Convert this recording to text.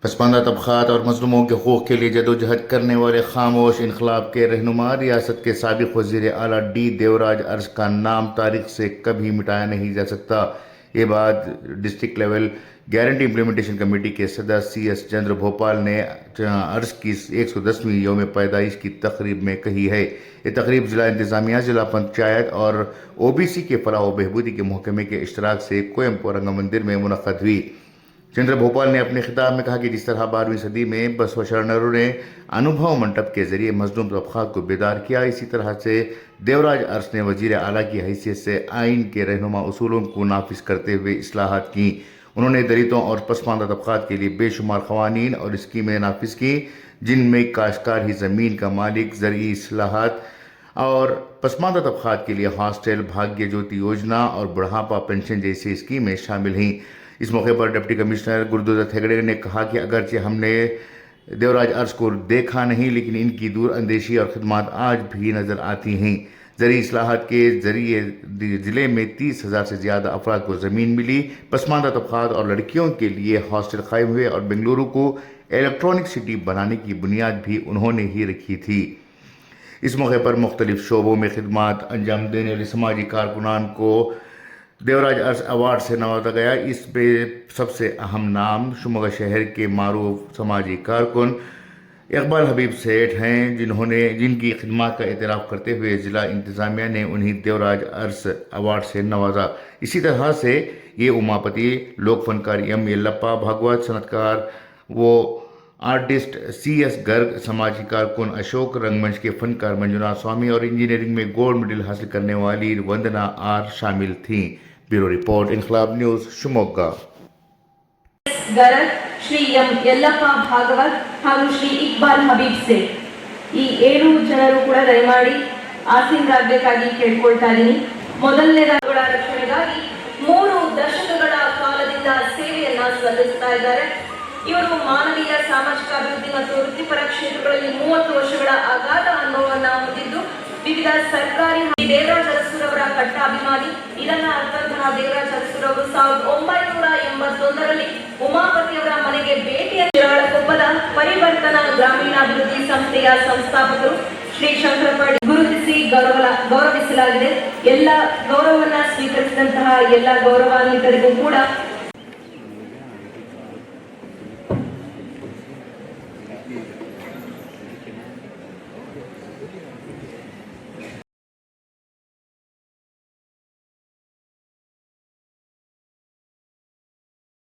पसमानदा तबक़ात और मज़लूमों के हक़ूक़ के लिए जदोजहद करने वाले खामोश इनकलाब के रहनुमा रियासत के साबिक़ वज़ीर आला डी देवराज अर्स का नाम तारीख़ से कभी मिटाया नहीं जा सकता। ये बात district level guarantee implementation committee के सदस्य CS चंद्र भोपाल ने अर्स की 110वीं यौम पैदाइश की तकरीब में कही है। ये तकरीब ज़िला इंतज़ामिया, ज़िला पंचायत और OBC के फलाह व बहबूदी के महकमे के इश्तराक से कोयमपुर रंग मंदिर में मुनक़्क़द हुई। चंद्र भोपाल ने अपने खिताब में कहा कि जिस तरह 12वीं सदी में बसव शरणरों ने अनुभव मंडप के जरिए मजलूम तबक़ात को बेदार किया, इसी तरह से देवराज अर्स ने वज़ीर आला की हैसियत से आइन के रहनुमा उसूलों को नाफिज करते हुए इस्लाहात की। उन्होंने दलितों और पसमानदा तबक़ात के लिए बेशुमार क़वानीन और स्कीमें नाफिज की, जिनमें काश्तकार ही ज़मीन का मालिक, ज़रई इस्लाहात और पसमानदा तबक़ात के लिए हॉस्टल, भाग्य ज्योति योजना और बुढ़ापा पेंशन जैसी स्कीमें शामिल हैं। इस मौके पर डिप्टी कमिश्नर गुरुदत्त हेगड़े ने कहा कि अगरचे हमने देवराज अर्स को देखा नहीं, लेकिन इनकी दूर अंदेशी और खिदमत आज भी नज़र आती हैं। ज़रिए इस्लाहात के ज़रिए ज़िले में 30,000 से ज़्यादा अफराद को ज़मीन मिली। पसमानदा तबक़ात और लड़कियों के लिए हॉस्टल कायम हुए और बेंगलुरु को इलेक्ट्रॉनिक सिटी बनाने की बुनियाद भी उन्होंने ही रखी थी। इस मौके पर मुख्तलिफ शोबों में खिदमत अंजाम देने वाले समाजी कारकुनान को देवराज अर्स अवार्ड से नवाजा गया। इसमें सबसे अहम नाम शिमोगा शहर के मारूफ समाजी कारकुन इकबाल हबीब सेठ हैं, जिनकी खिदमत का एतराफ़ करते हुए ज़िला इंतज़ामिया ने उन्हें देवराज अर्स अवार्ड से नवाजा। इसी तरह से ये उमापति, लोक फनकार M येल्लप्पा भागवत, सनतकार वो आर्टिस्ट CS गर्ग, समाजी कारकुन अशोक, रंगमंच के फनकार मंजुनाथ स्वामी और इंजीनियरिंग में गोल्ड मेडल हासिल करने वाली वंदना R शामिल थीं। ब्यूरो रिपोर्ट, इनकलाब न्यूज़, शिमोगा। ಗರಗ್ ಶ್ರೀ M ಯಲ್ಲಪ್ಪ ಭಾಗವತ್ ಹಾಗೂ ಶ್ರೀ ಇಕ್ಬಾಲ್ ಹಬೀಬ್ ಸೇಠ್ ಈ 7 ಜನರು ಕೂಡ ದಯಮಾಡಿ ಆಸೀನರಾಗಬೇಕಾಗಿ ಕೇಳ್ಕೊಳ್ತಾ ಇದ್ದೀನಿ. ಮೊದಲನೇದಾಗಳ ರಕ್ಷಣೆಗಾಗಿ 3 ದಶಕಗಳ ಕಾಲದಿಂದ ಸೇವೆಯನ್ನ ಸಲ್ಲಿಸ್ತಾ ಇದ್ದಾರೆ. ಇವರು ಮಾನವೀಯ, ಸಾಮಾಜಿಕ ಅಭಿವೃದ್ಧಿ ಮತ್ತು ವೃತ್ತಿಪರ ಕ್ಷೇತ್ರಗಳಲ್ಲಿ 30 ವರ್ಷಗಳ ಅಗಾಧ ಅನುಭವವನ್ನು ಹೊಂದಿದ್ದು ವಿವಿಧ ಸರ್ಕಾರಿ ದೇವರಾಜ್ ಅರಸುರವರ ಕಟ್ಟ ಅಭಿಮಾನಿ. ಇದನ್ನ ಅರ್ಥಂತಹ ದೇವರಾಜ್ ಅರಸುರವರು 1981ರಲ್ಲಿ ಉಮಾಪತಿಯವರ ಮನೆಗೆ ಭೇಟಿಯಾದ ಕೊಪ್ಪದ ಪರಿವರ್ತನಾ ಗ್ರಾಮೀಣಾಭಿವೃದ್ಧಿ ಸಂಸ್ಥೆಯ ಸಂಸ್ಥಾಪಕರು ಶ್ರೀ ಶಂಕರಪಾಡಿ ಗುರುತಿಸಿ ಗೌರವಿಸಲಾಗಿದೆ. ಎಲ್ಲ ಗೌರವವನ್ನ ಸ್ವೀಕರಿಸಿದಂತಹ ಎಲ್ಲ ಗೌರವಾನ್ವಿತರಿಗೂ ಕೂಡ